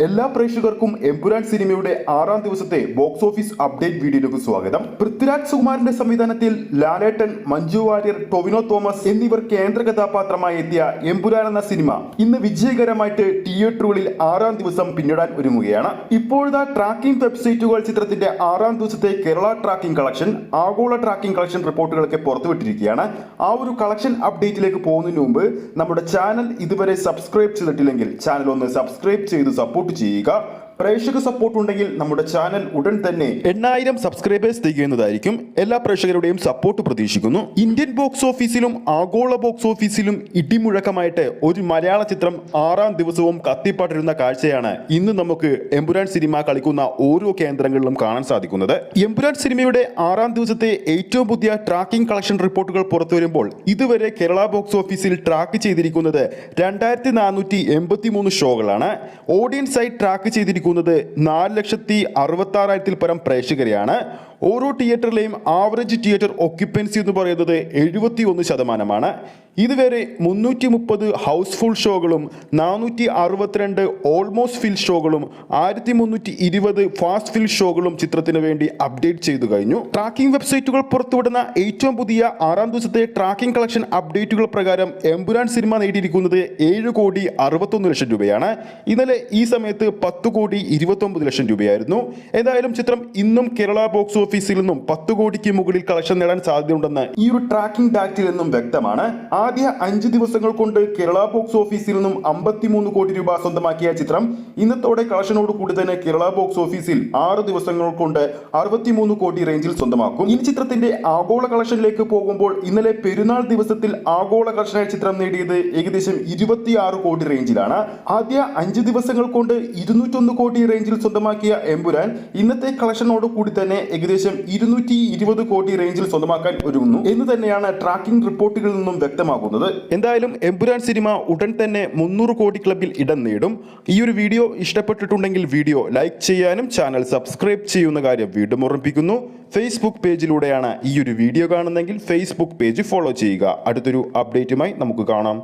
എല്ലാ പ്രേക്ഷകർക്കും എമ്പുരാൻ സിനിമയുടെ 6ാം ദിവസത്തെ ബോക്സ് ഓഫീസ് അപ്ഡേറ്റ് വീഡിയോയിലേക്ക് സ്വാഗതം. പൃഥ്വിരാജ് സുകുമാരന്റെ സംവിധാനത്തിൽ ലാലേട്ടൻ, മഞ്ജു വാര്യർ, ടൊവിനോ തോമസ് എന്നിവർ കേന്ദ്ര കഥാപാത്രമായി എത്തിയ എമ്പുരാൻ എന്ന സിനിമ ഇന്ന് വിജയകരമായിട്ട് തിയേറ്ററുകളിൽ 6ാം ദിവസം പിന്നിടാൻ ഒരുങ്ങുകയാണ്. ഇപ്പോഴത്തെ ട്രാക്കിംഗ് വെബ്സൈറ്റുകൾ ചിത്രത്തിന്റെ 6ാം ദിവസത്തെ കേരള ട്രാക്കിംഗ് കളക്ഷൻ, ആഗോള ട്രാക്കിംഗ് കളക്ഷൻ റിപ്പോർട്ടുകളൊക്കെ പുറത്തുവിട്ടിരിക്കുകയാണ്. ആ ഒരു കളക്ഷൻ അപ്ഡേറ്റിലേക്ക് പോകുന്നതിന് മുമ്പ് നമ്മുടെ ചാനൽ ഇതുവരെ സബ്സ്ക്രൈബ് ചെയ്തിട്ടില്ലെങ്കിൽ ചാനൽ ഒന്ന് സബ്സ്ക്രൈബ് ചെയ്ത് സപ്പോർട്ട് ചെയ്യുക. പ്രേക്ഷക സപ്പോർട്ട് ഉണ്ടെങ്കിൽ നമ്മുടെ ചാനൽ ഉടൻ തന്നെ 8000 സബ്സ്ക്രൈബേഴ്സ് തികയുന്നതായിരിക്കും. എല്ലാ പ്രേക്ഷകരുടെയും സപ്പോർട്ട് പ്രതീക്ഷിക്കുന്നു. ഇന്ത്യൻ ബോക്സ് ഓഫീസിലും ആഗോള ബോക്സ് ഓഫീസിലും ഇടിമുഴക്കമായിട്ട് ഒരു മലയാള ചിത്രം 6ാം ദിവസവും കത്തിപ്പാട്ടിരുന്ന കാഴ്ചയാണ് ഇന്ന് നമുക്ക് എമ്പുരാൻ സിനിമ കളിക്കുന്ന ഓരോ കേന്ദ്രങ്ങളിലും കാണാൻ സാധിക്കുന്നത്. എമ്പുരാൻ സിനിമയുടെ 6ാം ദിവസത്തെ ഏറ്റവും പുതിയ ട്രാക്കിംഗ് കളക്ഷൻ റിപ്പോർട്ടുകൾ പുറത്തു വരുമ്പോൾ ഇതുവരെ കേരള ബോക്സ് ഓഫീസിൽ ട്രാക്ക് ചെയ്തിരിക്കുന്നത് 2483 ഷോകളാണ്. ഓഡിയൻസ് ആയി ട്രാക്ക് ചെയ്തിരിക്കുന്നത് 4,66,000 പരം പ്രേക്ഷകരെയാണ്. ഓരോ തിയേറ്ററിലെയും ആവറേജ് തിയേറ്റർ ഒക്യുപ്പൻസി എന്ന് പറയുന്നത് 71%. ഇതുവരെ 330 ഹൗസ്ഫുൾ ഷോകളും 462 ഓൾമോസ്റ്റ് ഫിൽ ഷോകളും 1320 ഫാസ്റ്റ് ഫിൽ ഷോകളും ചിത്രത്തിന് വേണ്ടി അപ്ഡേറ്റ് ചെയ്തു കഴിഞ്ഞു. ട്രാക്കിംഗ് വെബ്സൈറ്റുകൾ പുറത്തുവിടുന്ന ഏറ്റവും പുതിയ 6ാം ദിവസത്തെ ട്രാക്കിംഗ് കളക്ഷൻ അപ്ഡേറ്റുകൾ പ്രകാരം എമ്പുരാൻ സിനിമ നേടിയിരിക്കുന്നത് 7,61,00,000 രൂപയാണ്. ഇന്നലെ ഈ സമയത്ത് 10,29,00,000 രൂപയായിരുന്നു. എന്തായാലും ചിത്രം ഇന്നും കേരള ബോക്സ് ഓഫീസിൽ നിന്നും 10 കോടിക്ക് മുകളിൽ കളക്ഷൻ നേടാൻ സാധ്യതയുണ്ടെന്ന് ഈ ഒരു ട്രാക്കിംഗ് ഡാറ്റയിൽ നിന്നും വ്യക്തമാണ്. ആദ്യ 5 ദിവസങ്ങൾ കൊണ്ട് കേരള ബോക്സ് ഓഫീസിൽ നിന്നും 53 കോടി രൂപ സ്വന്തമാക്കിയ ചിത്രം ഇന്നത്തോടെ കളക്ഷനോട് കൂടി തന്നെ കേരള ബോക്സ് ഓഫീസിൽ 6 ദിവസങ്ങൾ കൊണ്ട് 63 കോടി റേഞ്ചിൽ സ്വന്തമാക്കും. ഈ ചിത്രത്തിന്റെ ആഗോള കളക്ഷനിലേക്ക് പോകുമ്പോൾ ഇന്നലെ പെരുന്നാൾ ദിവസത്തിൽ ആഗോള കളക്ഷനായി ചിത്രം നേടിയത് ഏകദേശം 26 കോടി റേഞ്ചിലാണ്. ആദ്യ 5 ദിവസങ്ങൾ കൊണ്ട് 201 കോടി റേഞ്ചിൽ സ്വന്തമാക്കിയ എമ്പുരാൻ ഇന്നത്തെ കളക്ഷനോട് കൂടി തന്നെ ഏകദേശം 220 കോടി റേഞ്ചിൽ സ്വന്തമാക്കാൻ ഒരുങ്ങുന്നു എന്ന് തന്നെയാണ് ട്രാക്കിംഗ് റിപ്പോർട്ടുകളിൽ നിന്നും വ്യക്തമാകുന്നത്. എന്തായാലും എമ്പുരാൻ സിനിമ ഉടൻ തന്നെ 300 കോടി ക്ലബിൽ ഇടം നേടും. ഈ ഒരു വീഡിയോ ഇഷ്ടപ്പെട്ടിട്ടുണ്ടെങ്കിൽ വീഡിയോ ലൈക്ക് ചെയ്യാനും ചാനൽ സബ്സ്ക്രൈബ് ചെയ്യുന്ന കാര്യം വീണ്ടും ഓർമ്മിപ്പിക്കുന്നു. ഫേസ്ബുക്ക് പേജിലൂടെയാണ് ഈ ഒരു വീഡിയോ കാണുന്നതെങ്കിൽ ഫേസ്ബുക്ക് പേജ് ഫോളോ ചെയ്യുക. അടുത്തൊരു അപ്ഡേറ്റുമായി നമുക്ക് കാണാം.